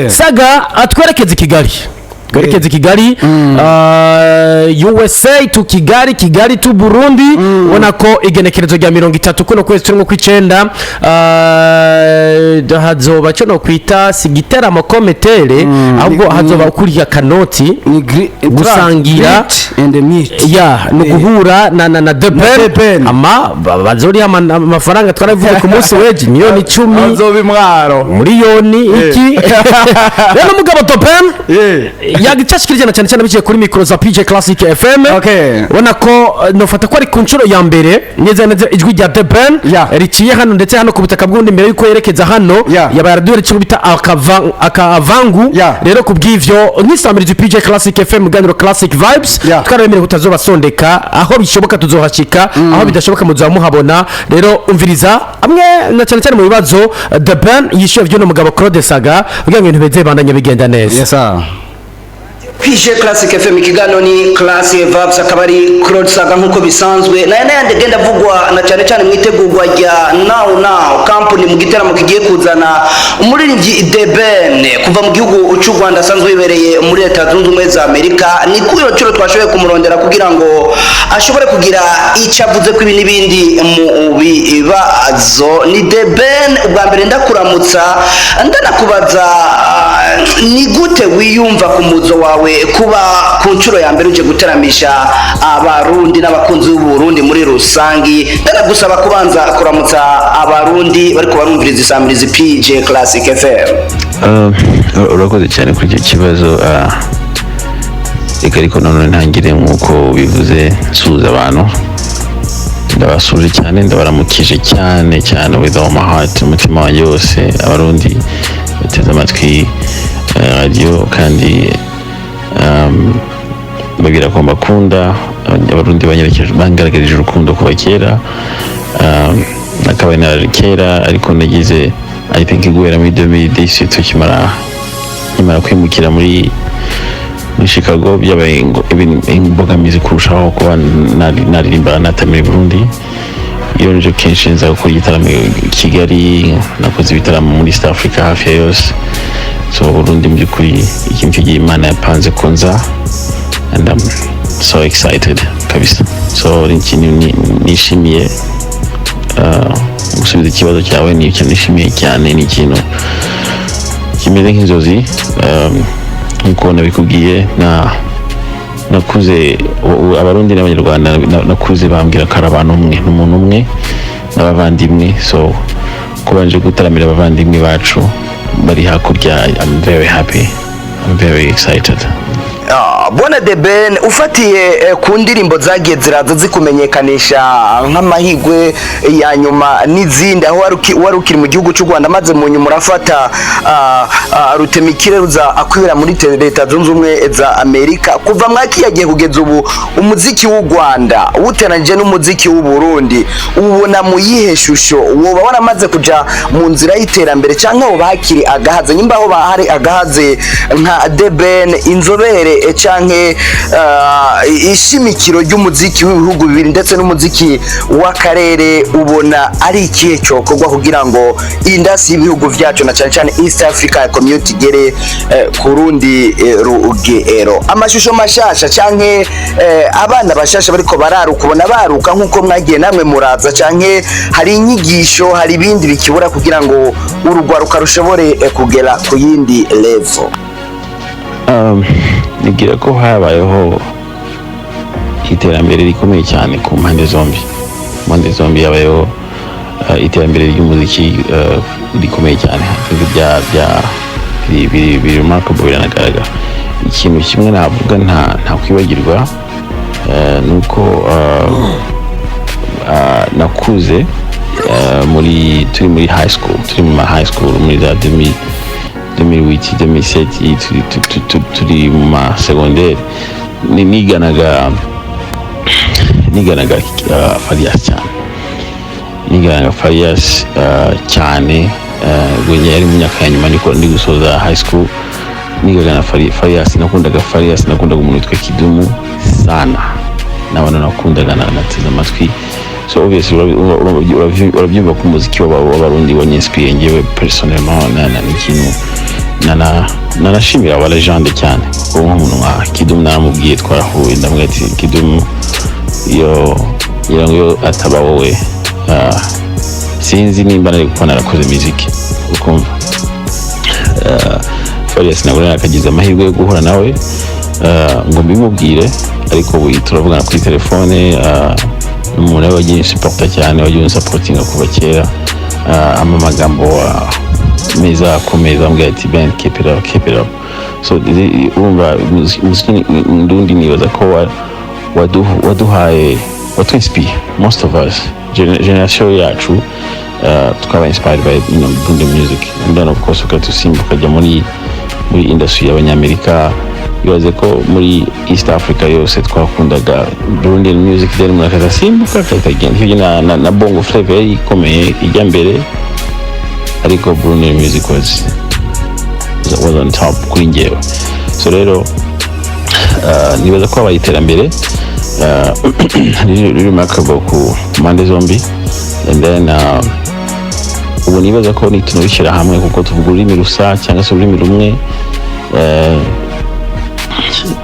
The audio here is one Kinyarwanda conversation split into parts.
Saga atwerekeze Kigali. Twerekeze Kigali, USA to Kigali to Burundi. Ubona ko igenekerezo rya 30 kuno kwezi turimo kw'icenda hazoba cyo no kwita sigitera amakometere ahubwo hazoba kuriya kanoti gusangira no guhura na deben ama bazori amafaranga twaravuye ku munsi weje miliyoni 10 azoba imwaro miliyoni iki rero mugabo deben yagitashikirije cyane biciye kuri micro za PJ Classic FM. Ubona ko nofata ko ari ku nshuro ya mbere neza ijwi rya deben riciye hano ndetse hano ku butaka bw'undi mbere yuko yerekeza hano yabaradure cyo bita akavangu. Rero kubw'ivyo nk'isamiriza PJ Classic FM ganiro Classic Vibes twaremere kutazoba sondeka aho bishoboka tuzohashika aho bidashoboka muzamuhabona. Rero umviriza amwe na cyane mu bibazo deben yishuye byo no mugabo Claude Saga kugira ngo ibintu beze bandanye bigenda neza. Yes sir. PJ Classic FM kigano ni Classic Vibes akabari Claude Saga nkuko bisanzwe na yandi genda vugwa na cyane mwitegurwa rya now company mu giteramo kigiye kuzana umuririmbyi deben kuva mu gihugu cy'u Rwanda asanzwe yibereye muri Leta Zunze Ubumwe za Amerika. Ni kuyo cyo twashoboye kumurondera kugira ngo ashobore kugira icavuze ku ibintu bindi mu bibazo. Ni deben ubwa mbere ndakuramutsa ndanakubaza ni gute wiyumva ku muzo wawe kuba ku nshuro ya mbere uje guteramisha abarundi n'abakunzi b'Uburundi muri rusangi? Ndagusaba kubanza kuramutsa abarundi bari ko barumviriza isamiriza PJ Classic FM. Urakoze cyane kuri iki kibazo. Ariko none ntangire nkuko bivuze suza abantu ndabasuje cyane ndabaramukije cyane with all my heart umutima wanjye wose abarundi bateze amatwi radio kandi bagira ko mbakunda abarundi banyerekeje bangaragarije urukundo kuva kera nakabaye kera ariko nagize I think guhera muri 2010 tukimara kwimukira muri Chicago byabaye imbogamizi kurushaho kuba naririmba natamira Burundi. Iyo nje kenshi nza gukora igitaramo Kigali, nakoze ibitaramo muri East Africa hafi ya yose. So Burundi mu by'ukuri ikintu cy'Imana yapanze ko nza and I'm so excited kabisa. So nishimiye gusubiza ikibazo cyawe ni ikintu nishimiye cyane, ni ikintu kimeze nk'inzozi nkuko nabikubwiye nakuze abarundi n'abanyarwanda nakuze bambwira ko ari abantu umwe n'umuntu umwe n'abavandimwe. So kubanje gutaramira abavandimwe bacu bari hakurya, I'm very happy, I'm very excited. Bona deben ufatiye ku ndirimbo zagiye ziraza zikumenyekanisha nk'amahigwe ya nyuma n'izindi aho wari ukiri mu gihugu cy'u Rwanda maze mu nyuma urafata rutemikire ruza akwira muri Leta Zunze Ubumwe za Amerika. Kuva mwaki yagiye kugeza ubu umuziki w'u Rwanda uteranije n'umuziki w'u Burundi ubona mu yihe shusho? Woba waramaze kuja mu nzira y'iterambere cyangwa woba hakiri agahaze? Nyimba aho bahari agahaze nka deben inzobere canke ishimikiro ry'umuziki w'ibihugu bibiri ndetse n'umuziki w'akarere, ubona ari ikihe cyokorwa kugira ngo industry y'ibihugu vyacu na cyane East Africa community gere kurundi rugero? Amashusho mashasha canke abana bashasha bariko bararuka ubona baruka nkuko mwagiye namwe muraza, canke hari inyigisho hari ibindi bikibura kugira ngo urugwaruka rushobore kugera ku yindi level? Nigira ko habayeho iterambere rikomeye cyane ku mpande zombi yabayeho iterambere ry'umuziki rikomeye cyane biri remarkable biranagaragara. Ikintu kimwe navuga nta kwibagirwa nuko nakuze turi muri high school muri za 2008 2007 turi mu ma secondaire niganaga Farias cyane gwenye yari mu myaka ya nyuma niko ndi gusoza high school nigana Farias nakundaga umuntu witwa Kidumu sana n'abantu nakundaga nateze amatwi. So obviously urabyumva ko umuziki w'abarundi wanyinspire ngewe personnellement n'ikintu nanashimira aba legende cyane kuko nk'umuntu nka Kidumu naramubwiye twarahuye ndamubwira ati Kidumu iyo ataba wowe sinzi nimba nari kuba narakoze muziki ukumva Farias nabwo nakagize amahirwe yo guhura nawe ngo mbimubwire ariko ubu turavugana kuri telefone umuntu wagiye supporta cyane wagiye supportinga kuva kera amajambo meza akomeye ambwira ati Ben keep it up so urumva muziki ndundi nibaza ko waduhaye watwinspire most of us generation yacu tukaba inspired by Burundi music and then of course ukatusimbuka kujya muri industry y'abanyamerika bibaze ko muri East Africa yose twakundaga Burundi music then murakazasimbuka kakagenda hirya na bongo flavor ikomeye ijya mbere ariko Burundi music was on top kuri njyewe so rero nibaza ko abayiterambere remarkable ku mpande zombi and then ubu nibaza ko nitunubishyira hamwe kuko tuvuga ururimi rusa cyangwa se ururimi rumwe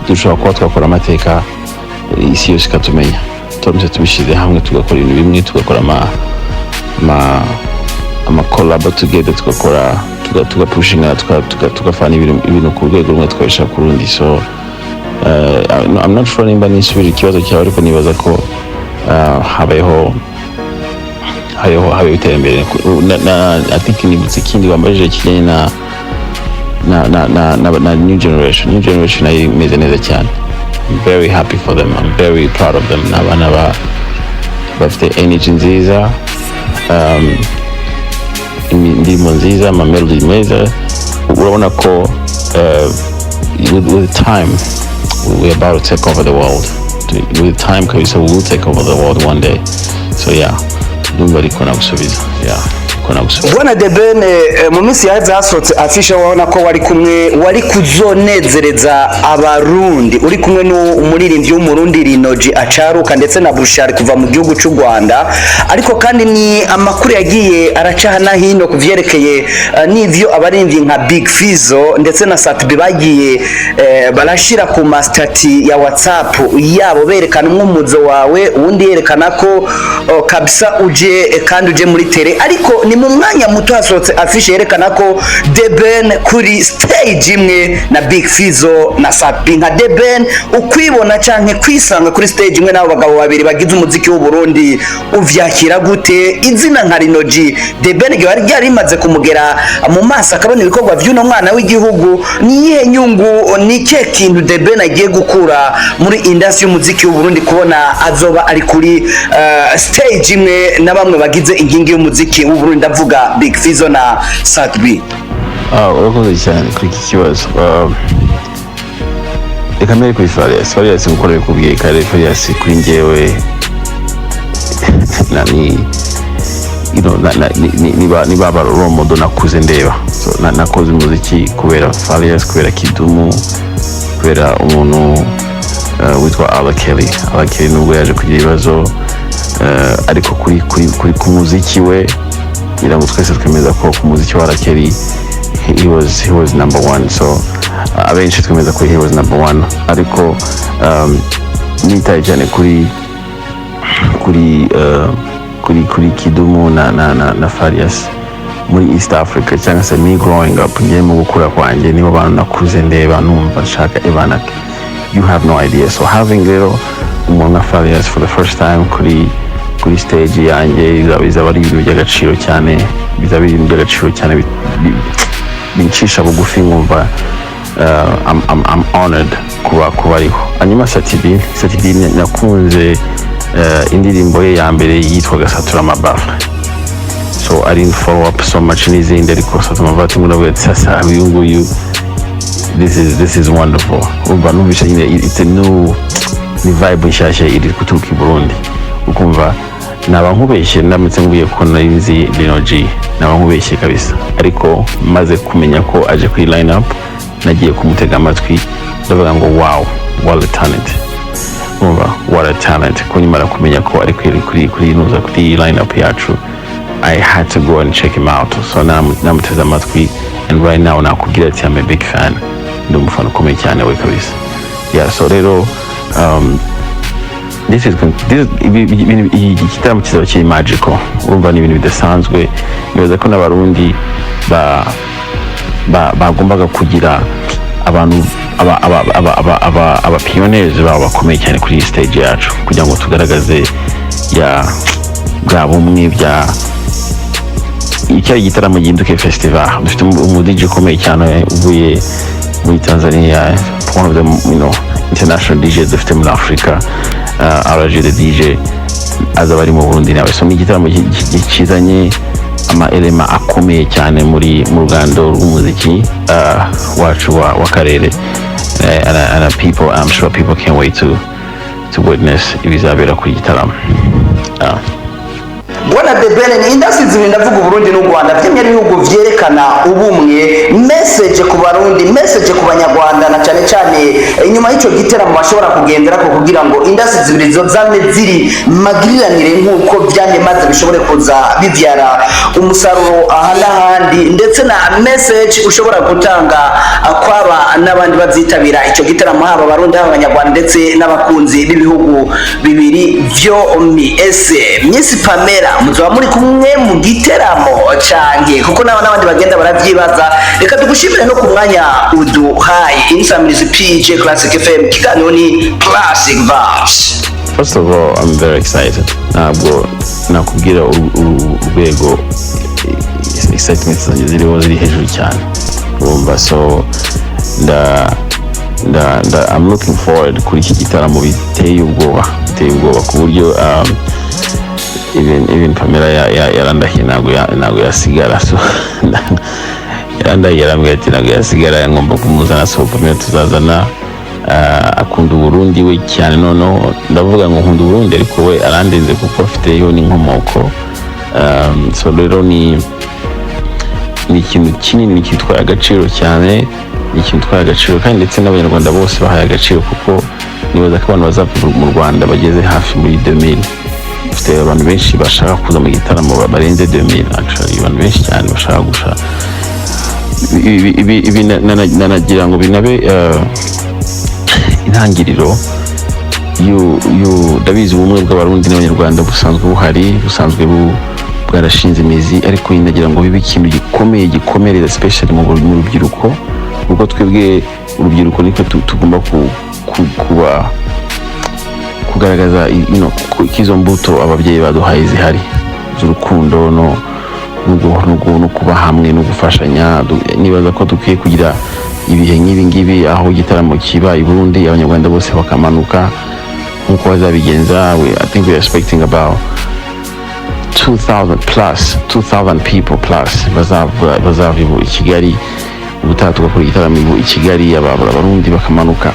dushobora kuba twakora amateka isi yose ikatumenya turamutse tubishyize hamwe tugakora ibintu bimwe tugakora ama collab together tugapushinga tugafana ibintu ku rwego rumwe twabisha ku rundi so I'm not sure nimba nisubira ikibazo cyawe ariko nibaza ko habayeho iterambere I think nibutse ikindi bambajije kijyanye na new generation ari meze neza cyane I'm very happy for them I'm very proud of them n'abana bafite energy nziza indirimbo nziza ama melody meza urabona ko with time we're about to take over the world with time kabisa we will take over the world one day so yeah ndumva ariko nagusubiza yeah Bwana Deben mu minsi yaje hasohotse afisha wabona ko wari kuzonezereza abarundi uri kumwe n'umuririmbyi w'umurundi Rinoji acaruka ndetse na Bushari kuva mu gihugu cy'u Rwanda ariko kandi ni amakuru yagiye aracana hino kuvyerekeye n'ivyo abaririmbyi nka Big Fizzo ndetse na SUBCRIBE bagiye barashira ku mastati ya WhatsApp yabo berekana umwumuzo wawe undi yerekana ko kabisa uje muri tele ariko ni mu mwanya muto hasohotse afishe yerekana ko Deben kuri stage imwe na Big Fizzo na SUBCRIBE nka Deben ukwibona canke kwisanga kuri stage imwe n'abo bagabo babiri bagize umuziki w'u Burundi uvyakira gute izina nka Rinoji Deben ryari rimaze kumugera mu maso akabona ibikorwa by'uno mwana w'igihugu niyihe nyungu nike kintu Deben agiye gukura muri industry y'umuziki w'u Burundi kubona azoba ari kuri stage imwe na bamwe bagize ingingi y'umuziki w'u Burundi ndavuga Big Fizzo na SUBCRIBE urakoze cyane kuri iki kibazo reka mbere kuri Farias mukora bikubwiye kare Farias kuri njyewe ni baba romodo nakuze ndeba so nakoze umuziki kubera Farias kubera Kidumu kubera umuntu witwa Alakeli nubwo yaje kugira ibibazo ariko kuri ku muziki we ngira ngo twese twemeza ko ku muziki wa Alakeli he was number one so abenshi twemeza ko he was number one ariko nitaye cyane kuri Kidumu na Farias muri East Africa cyangwa se me growing up ngiye mu gukura kwanjye nibo bantu nakuze ndeba numva nshaka ebanaka you have no idea so having rero umuntu nka Farias for the first time kuri stage yanjye bizaba ari ibintu by'agaciro cyane bincisha bugufi nkumva I'm honored kuba ariho hanyuma SUBCRIBE nakunze indirimbo ye ya mbere yitwaga Satura Amabafle so I didn't follow up so much n'izindi ariko Satura Amabafle muravuga sasa uyu nguyu this is wonderful umva numvisha nyine it's a new vibe nshyashya iri guturuka i Burundi ukumva naba nkubeshye ndamutse nguye ko narizi Rinoji naba nkubeshye kabisa ariko maze kumenya ko aje kuri line up nagiye kumutega amatwi ndavuga ngo wow what a talent umva what a talent ko nyimara kumenya ko ari kuri line up yacu I had to go and check him out. So namuteze amatwi, and right now nakubwira ati I'm a big fan. Ndi umufana ukomeye cyane we kabisa. Yeah, so rero this igitaramo kizaba kiri magical. Urumva ni ibintu bidasanzwe. Nibaza ko n'abarundi bagombaga kugira abantu aba pioneers baba bakomeye cyane kuri stage yacu kugira ngo tugaragaze bwa bumwe bya icyari gitaramo gihinduke festival. Dufite umudiji ukomeye cyane uvuye muri Tanzania, one of the international DJs dufite muri Africa, RG the DJ azaba ari mu Burundi nawe. So ni igitaramo kizanye ama-elema akomeye cyane mu rugando rw'umuziki wacu w'akarere, and people, I'm sure people can't wait to witness ibizabera ku gitaramo. Bwana The Ben ni industry ndavuga Burundi n'u Rwanda byemye ibihugu vyerekana ubumwe, message ku Barundi, message ku Banyarwanda, na cyane cyane inyuma y'icyo gitaramo bashobora kugendera ko kugira ngo industry zibiri zo zame ziri magiriranire nk'uko byanye maze bishobore kuza bivyara umusaruro aha n'ahandi, ndetse na message ushobora gutanga kwaba n'abandi bazitabira icyo gitaramo, haba Barundi haba Abanyarwanda ndetse n'abakunzi b'ibihugu bibiri vyombi. Ese Miss Pamela muzoba muri kumwe mu giteramo cange kuko n'abandi bagenda baravyibaza? Reka tugushimire no ku mwanya uduhaye. Insamirizi PJ Classic FM, kiganiro ni Classic Vibes. First of all, I'm very excited. Ntabwo nakubwira urwego excitement zanjye ziri hejuru cyane, urumva. So I'm looking forward kuri iki gitaramo biteye ubwoba ku buryo even Pamela yarandahiye ntabwo yasigara. So yarandahiye yarambwira ati ntabwo yasigara, ngomba kumuzana. So Pamela tuzazana, akunda Burundi we cyane. Noneho ndavuga ngo nkunda Burundi ariko we arandenze kuko afiteyo n'inkomoko. So rero ni ikintu kinini kitwaye agaciro cyane, ni ikintu twaye agaciro kandi ndetse n'Abanyarwanda bose bahaye agaciro, kuko nibaza ko abantu bazava mu Rwanda bageze hafi muri 2000. Dufite abantu benshi bashaka kuza mu gitaramo barenze 2000, actually abantu benshi cyane bashaka gusha. Ibi nanagira ngo binabe intangiriro ndabizi ubumwe bw'Abarundi n'Abanyarwanda busanzwe buhari, busanzwe bwarashinze imizi, ariko ndagira ngo bibe ikintu gikomerera especially mu rubyiruko, kuko twebwe urubyiruko niko tugomba kuba kugaragaza izo mbuto ababyeyi baduhaye zihari z'urukundo no kuba hamwe no gufashanya. Nibaza ko dukwiye kugira ibihe nk'ibi ngibi, aho igitaramo kiba i Burundi Abanyarwanda bose bakamanuka nk'uko bazabigenza. I think we are expecting about 2,000 people plus bazava i Kigali. Ubutaha tugakora igitaramo i Kigali, Abarundi bakamanuka,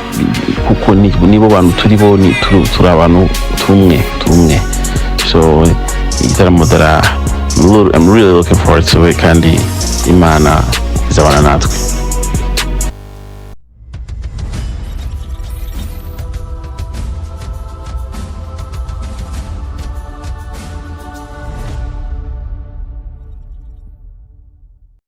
kuko nibo bantu turi abantu turumwe. So igitaramo I'm really looking forward to it, kandi Imana izabana natwe.